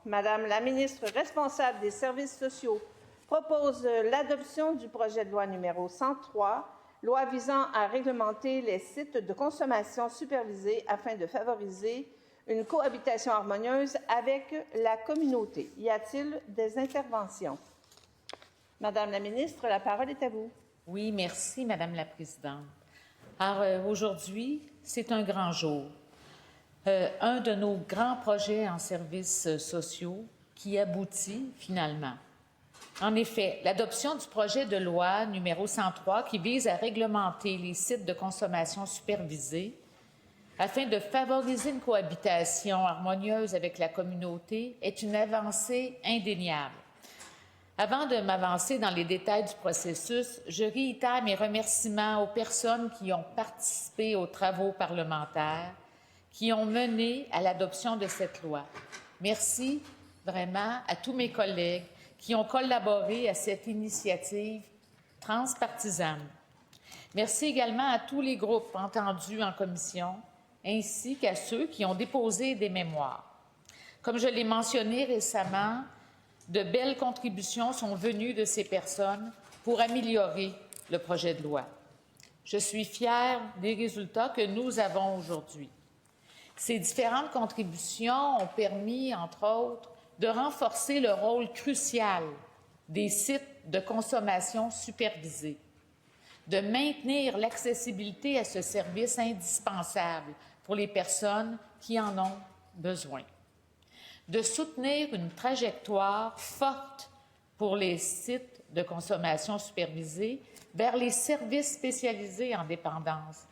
Madame la ministre responsable des services sociaux propose l'adoption du projet de loi numéro 103, loi visant à réglementer les sites de consommation supervisée afin de favoriser une cohabitation harmonieuse avec la communauté. Y a-t-il des interventions? Madame la ministre, la parole est à vous. Oui, merci, Madame la Présidente. Alors, aujourd'hui, c'est un grand jour. Un de nos grands projets en services sociaux qui aboutit finalement. En effet, l'adoption du projet de loi numéro 103 qui vise à réglementer les sites de consommation supervisée afin de favoriser une cohabitation harmonieuse avec la communauté est une avancée indéniable. Avant de m'avancer dans les détails du processus, je réitère mes remerciements aux personnes qui ont participé aux travaux parlementaires, qui ont mené à l'adoption de cette loi. Merci vraiment à tous mes collègues qui ont collaboré à cette initiative transpartisane. Merci également à tous les groupes entendus en commission, ainsi qu'à ceux qui ont déposé des mémoires. Comme je l'ai mentionné récemment, de belles contributions sont venues de ces personnes pour améliorer le projet de loi. Je suis fière des résultats que nous avons aujourd'hui. Ces différentes contributions ont permis, entre autres, de renforcer le rôle crucial des sites de consommation supervisés, de maintenir l'accessibilité à ce service indispensable pour les personnes qui en ont besoin, de soutenir une trajectoire forte pour les sites de consommation supervisés vers les services spécialisés en dépendance,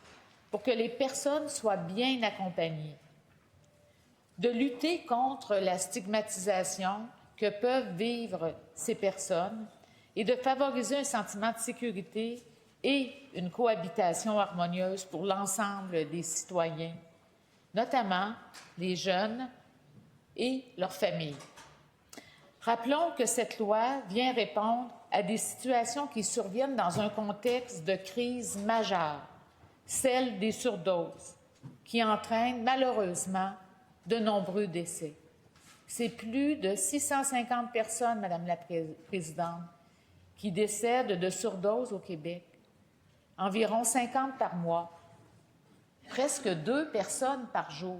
pour que les personnes soient bien accompagnées, de lutter contre la stigmatisation que peuvent vivre ces personnes et de favoriser un sentiment de sécurité et une cohabitation harmonieuse pour l'ensemble des citoyens, notamment les jeunes et leurs familles. Rappelons que cette loi vient répondre à des situations qui surviennent dans un contexte de crise majeure, celle des surdoses, qui entraîne malheureusement de nombreux décès. C'est plus de 650 personnes, Madame la Présidente, qui décèdent de surdose au Québec, environ 50 par mois, presque 2 personnes par jour.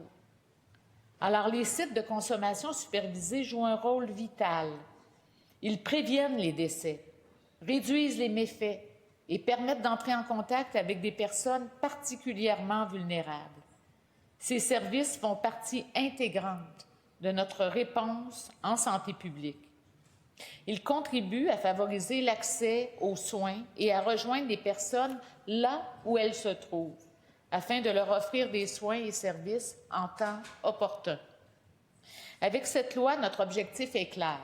Alors, les sites de consommation supervisés jouent un rôle vital. Ils préviennent les décès, réduisent les méfaits et permettent d'entrer en contact avec des personnes particulièrement vulnérables. Ces services font partie intégrante de notre réponse en santé publique. Ils contribuent à favoriser l'accès aux soins et à rejoindre les personnes là où elles se trouvent, afin de leur offrir des soins et services en temps opportun. Avec cette loi, notre objectif est clair: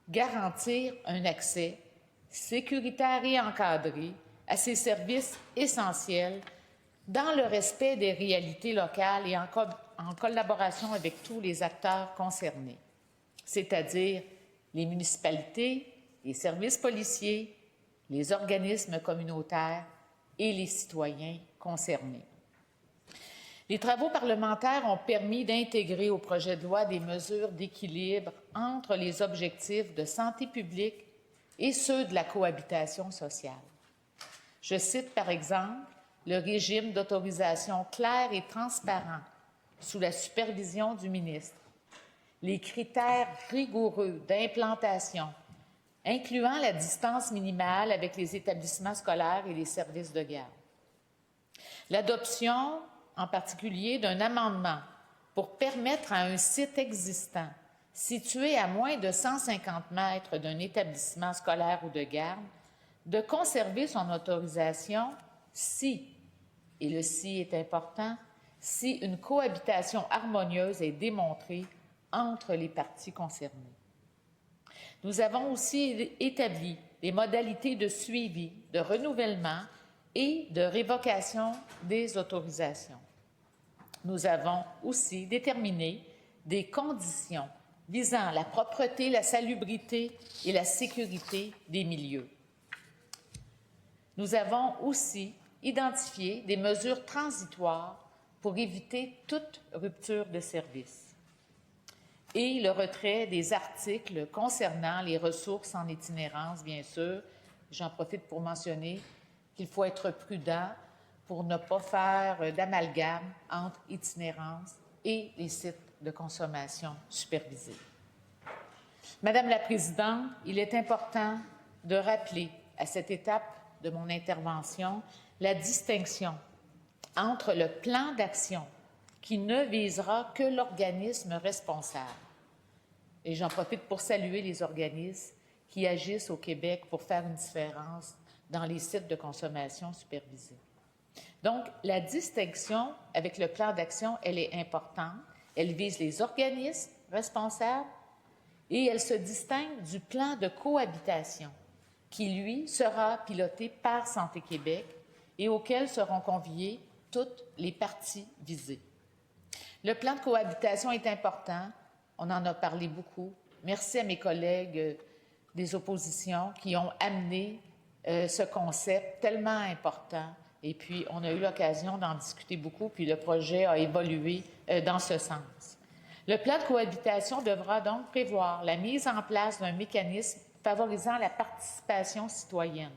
garantir un accès sécuritaire et encadré à ces services essentiels dans le respect des réalités locales et en collaboration avec tous les acteurs concernés, c'est-à-dire les municipalités, les services policiers, les organismes communautaires et les citoyens concernés. Les travaux parlementaires ont permis d'intégrer au projet de loi des mesures d'équilibre entre les objectifs de santé publique et ceux de la cohabitation sociale. Je cite par exemple le régime d'autorisation clair et transparent sous la supervision du ministre, les critères rigoureux d'implantation, incluant la distance minimale avec les établissements scolaires et les services de garde. L'adoption, en particulier, d'un amendement pour permettre à un site existant, situé à moins de 150 mètres d'un établissement scolaire ou de garde, de conserver son autorisation si, et le si est important, si une cohabitation harmonieuse est démontrée entre les parties concernées. Nous avons aussi établi les modalités de suivi, de renouvellement et de révocation des autorisations. Nous avons aussi déterminé des conditions visant la propreté, la salubrité et la sécurité des milieux. Nous avons aussi identifié des mesures transitoires pour éviter toute rupture de service. et le retrait des articles concernant les ressources en itinérance, bien sûr. J'en profite pour mentionner qu'il faut être prudent pour ne pas faire d'amalgame entre itinérance et les sites de consommation supervisés. Madame la Présidente, il est important de rappeler à cette étape de mon intervention la distinction entre le plan d'action qui ne visera que l'organisme responsable. Et j'en profite pour saluer les organismes qui agissent au Québec pour faire une différence dans les sites de consommation supervisés. Donc, la distinction avec le plan d'action, elle est importante. Elle vise les organismes responsables et elle se distingue du plan de cohabitation qui, lui, sera piloté par Santé Québec et auquel seront conviées toutes les parties visées. Le plan de cohabitation est important. On en a parlé beaucoup. Merci à mes collègues des oppositions qui ont amené ce concept tellement important. Et puis, on a eu l'occasion d'en discuter beaucoup, puis le projet a évolué dans ce sens. Le plan de cohabitation devra donc prévoir la mise en place d'un mécanisme favorisant la participation citoyenne,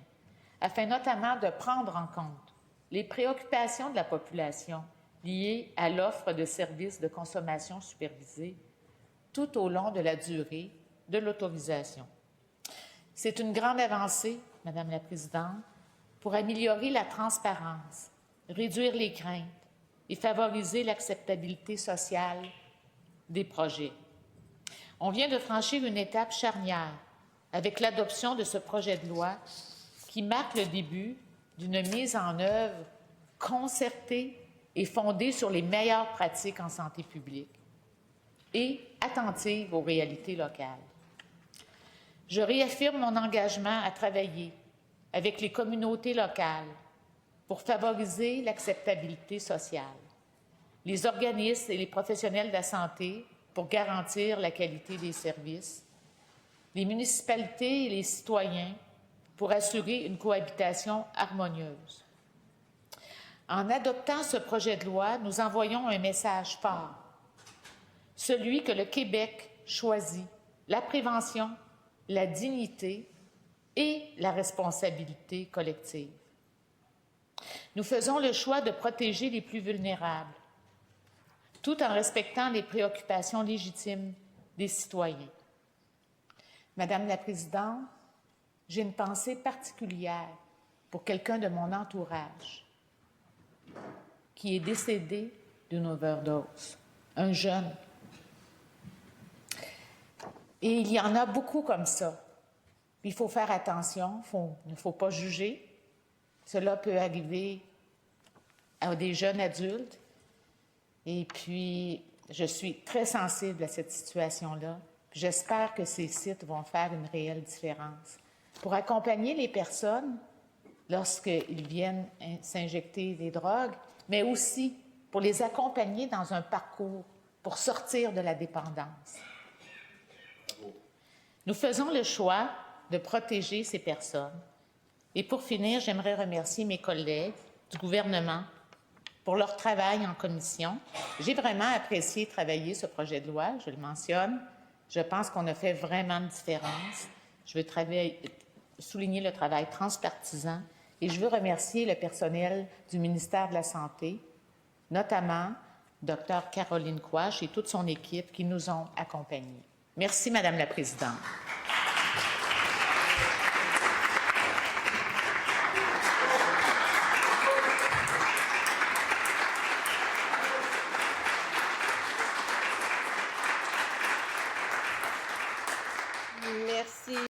afin notamment de prendre en compte les préoccupations de la population liées à l'offre de services de consommation supervisée tout au long de la durée de l'autorisation. C'est une grande avancée, Madame la Présidente, pour améliorer la transparence, réduire les craintes et favoriser l'acceptabilité sociale des projets. On vient de franchir une étape charnière avec l'adoption de ce projet de loi qui marque le début d'une mise en œuvre concertée et fondée sur les meilleures pratiques en santé publique et attentive aux réalités locales. Je réaffirme mon engagement à travailler avec les communautés locales pour favoriser l'acceptabilité sociale, les organismes et les professionnels de la santé pour garantir la qualité des services, les municipalités et les citoyens pour assurer une cohabitation harmonieuse. En adoptant ce projet de loi, nous envoyons un message fort, celui que le Québec choisit la prévention, la dignité et la responsabilité collective. Nous faisons le choix de protéger les plus vulnérables, tout en respectant les préoccupations légitimes des citoyens. Madame la Présidente, j'ai une pensée particulière pour quelqu'un de mon entourage qui est décédé d'une overdose, un jeune. Et il y en a beaucoup comme ça. Il faut faire attention, il ne faut pas juger. Cela peut arriver à des jeunes adultes. Et puis, je suis très sensible à cette situation-là. J'espère que ces sites vont faire une réelle différence pour accompagner les personnes lorsqu'ils viennent s'injecter des drogues, mais aussi pour les accompagner dans un parcours pour sortir de la dépendance. Nous faisons le choix de protéger ces personnes. Et pour finir, j'aimerais remercier mes collègues du gouvernement pour leur travail en commission. J'ai vraiment apprécié travailler ce projet de loi, je le mentionne. Je pense qu'on a fait vraiment une différence. Je veux souligner le travail transpartisan et je veux remercier le personnel du ministère de la Santé, notamment Dr Caroline Quach et toute son équipe qui nous ont accompagnés. Merci, Madame la Présidente. Merci.